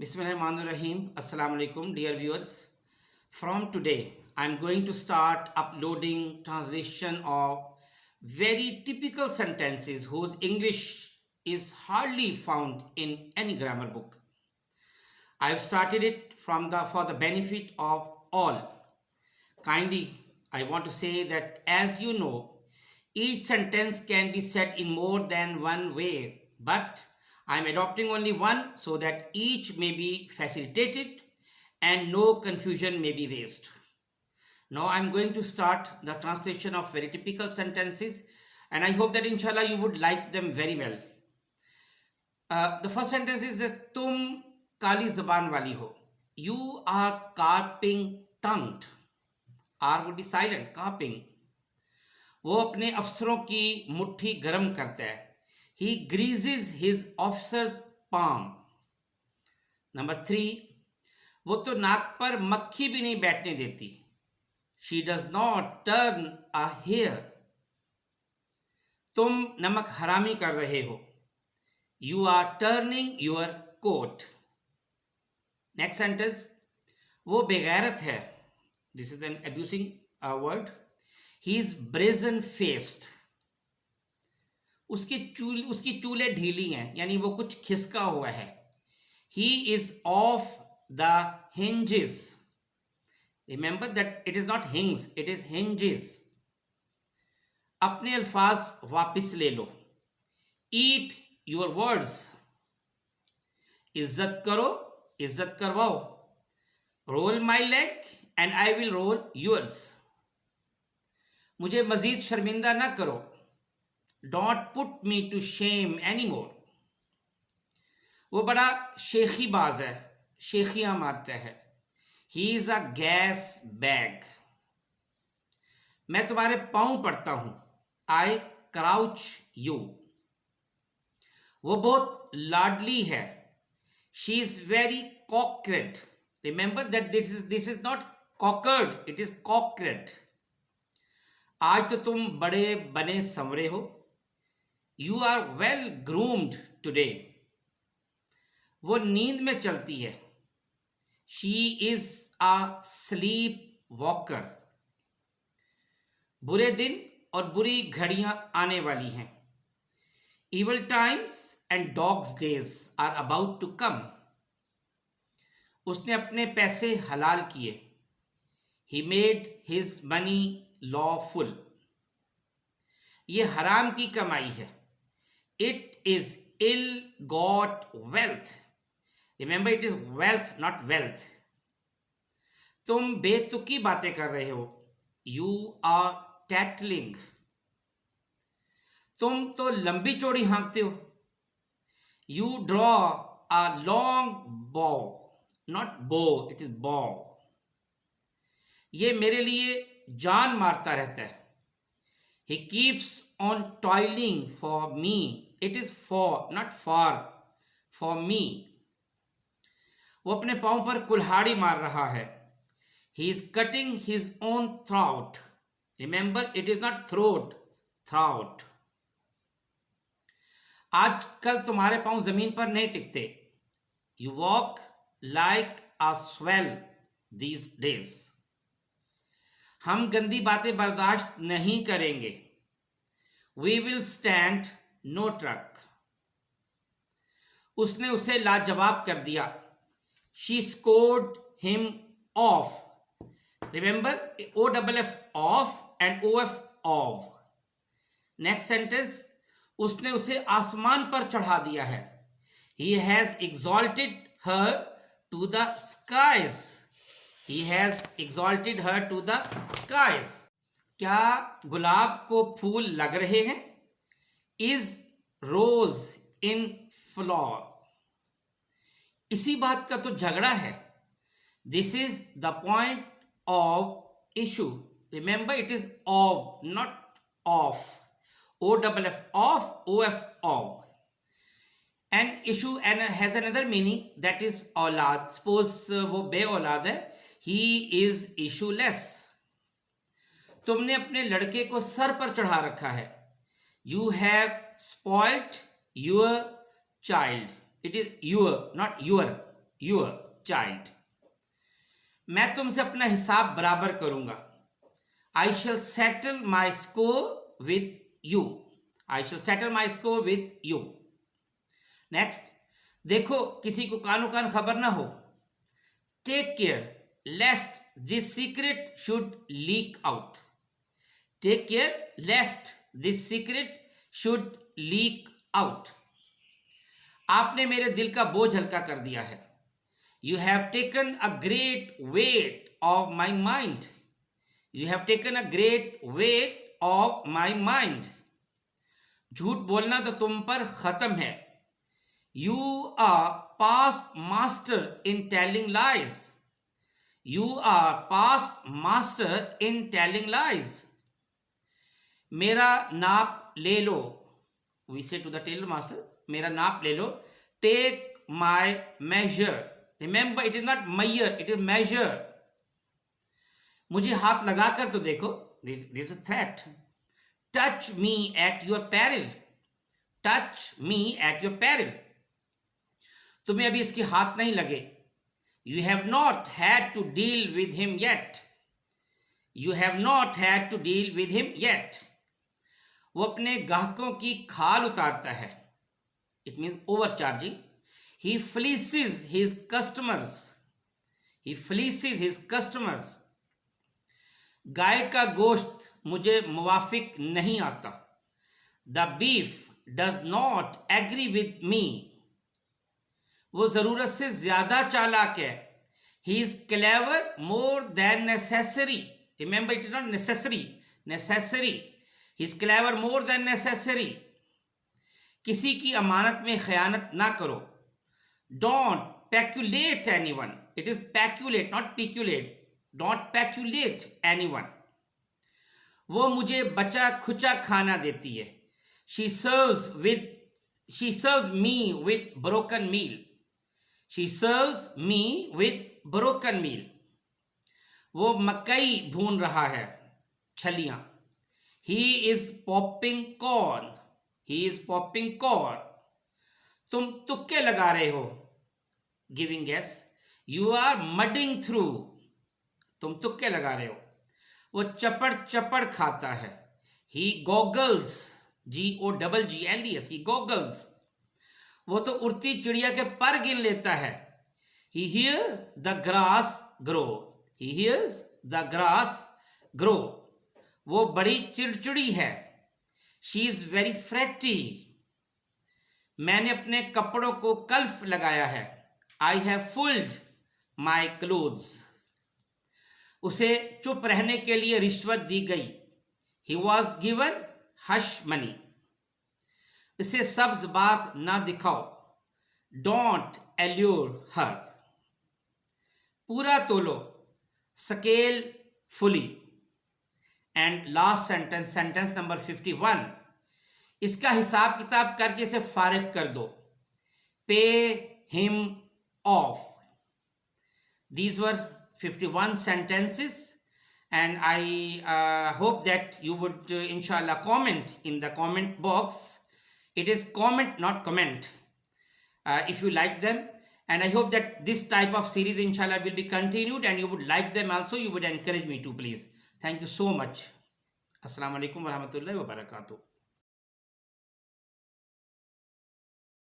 Bismillahirrahmanirrahim. Assalamu alaikum, dear viewers. From today, I'm going to start uploading translation of very typical sentences whose English is hardly found in any grammar book. I've started it for the benefit of all. Kindly, I want to say that as you know, each sentence can be said in more than one way, but I'm adopting only one so that each may be facilitated and no confusion may be raised. Now I'm going to start the translation of very typical sentences and I hope that inshallah you would like them very well. The first sentence is that tum kali zaban wali ho. You are carping tongued. R would be silent, carping. वो अपने अफसरों की मुट्ठी गर्म करता है. He greases his officer's palm. Number 3, वो तो नाक पर मक्खी भी नहीं बैठने देती. She does not turn a hair. तुम नमक हरामी कर रहे हो. You are turning your coat. Next sentence, वो बेगैरत है. This is an abusing word. He is brazen faced. उसकी चूलें ढीली हैं, यानी वो कुछ खिसका हुआ है. He is off the hinges. Remember that it is not hinges, it is hinges. अपने अल्फाज वापस ले लो. Eat your words. इज्जत करो, इज्जत करवाओ. Roll my leg and I will roll yours. मुझे मजीद शर्मिंदा ना करो. Don't put me to shame anymore. वो बड़ा शेखी बाज है, शेखियां मारता है. He is a gas bag. मैं तुम्हारे पांव पड़ता हूं. I crouch you. वो बहुत लाडली है. She is very cockred. Remember that this is not cockered, it is cockred. आज तो तुम बड़े बने संवरे हो. You are well groomed today. वो नींद में चलती है. She is a sleepwalker. बुरे दिन और बुरी घड़ियां आने वाली हैं. Evil times and dog's days are about to come. उसने अपने पैसे हलाल किए. He made his money lawful. ये हराम की कमाई है. It is ill-got wealth. Remember, it is wealth, not wealth. तुम बेतुकी बातें कर रहे हो. You are tattling. तुम तो लंबी चौड़ी हाँकते हो. You draw a long bow. Not bow, it is bow. ये मेरे लिए जान मारता रहता है. He keeps on toiling for me. It is for, not for me. वो अपने पांव पर कुल्हाड़ी मार रहा है. He is cutting his own throat. Remember, it is not throat, throat. आजकल तुम्हारे पांव जमीन पर नहीं टिकते. You walk like a swell these days. हम गंदी बातें बर्दाश्त नहीं करेंगे. We will stand no truck. उसने उसे लाजवाब कर दिया. She scored him off. Remember, OFF off and OF of. Next sentence, उसने उसे आसमान पर चढ़ा दिया है. He has exalted her to the skies. He has exalted her to the skies. क्या गुलाब को फूल लग रहे हैं? Is rose in flower. इसी बात का तो झगड़ा है. This is the point of issue. Remember, it is of, not of. OFF of, OF of. An issue and has another meaning, that is औलाद. Suppose वो बे औलाद है. He is issueless. तुमने अपने लड़के को सर पर चढ़ा रखा है. You have spoilt your child. It is your, not your. Your child. मैं तुमसे अपना हिसाब बराबर करूंगा। I shall settle my score with you. I shall settle my score with you. Next, देखो किसी को कानो कान खबर ना हो। Take care lest this secret should leak out. Take care lest this secret should leak out. आपने मेरे दिल का बोझ हल्का कर दिया है। You have taken a great weight of my mind. You have taken a great weight of my mind. झूठ बोलना तो तुम पर खत्म है। You are past master in telling lies. You are past master in telling lies. मेरा नाप ले लो। We say to the tailor master, मेरा नाप ले लो। Take my measure. Remember, it is not mayor, it is measure. मुझे हाथ लगाकर तो देखो। This is threat. Touch me at your peril. Touch me at your peril. तुम्हें अभी इसके हाथ नहीं लगे। You have not had to deal with him yet. You have not had to deal with him yet. वो अपने ग्राहकों की खाल उतारता है। It means overcharging. He fleeces his customers. He fleeces his customers. गाय का गोश्त मुझे मुवाफिक नहीं आता। The beef does not agree with me. वो जरूरत से ज्यादा चालाक है। He is clever more than necessary. Remember, it is not necessary, necessary. He is clever more than necessary. किसी की अमानत में खयानत ना करो। Don't peculate anyone. It is peculate, not peculate. Don't peculate anyone. वो मुझे बचा खुचा खाना देती है। She serves me with broken meal. She serves me with broken meal. वो मकई भून रहा है, छलियां। He is popping corn. He is popping corn. तुम तुक्के लगा रहे हो। Giving guess. You are muddling through. तुम तुक्के लगा रहे हो। वो चपड़ चपड़ खाता है। He goggles. GOGGLES। He goggles. वो तो उड़ती चिड़िया के पर गिन लेता है। He hears the grass grow. He hears the grass grow. वो बड़ी चिड़चिड़ी है। She is very fretty. मैंने अपने कपड़ों को कल्फ लगाया है। I have fulled my clothes. उसे चुप रहने के लिए रिश्वत दी गई। He was given hush money. इसे सब्ज बाग ना दिखाओ। Don't allure her. पूरा तोलो। Scale fully. And last sentence, sentence number 51, इसका हिसाब किताब करके इसे फारिग कर दो। Pay him of. These were 51 sentences, and I hope that you would inshallah comment in the comment box. It is comment, not comment, if you like them. And I hope that this type of series inshallah will be continued, and you would like them also. You would encourage me to, please. Thank you so much. Assalamu alaikum wa rahmatullahi wa barakatuh.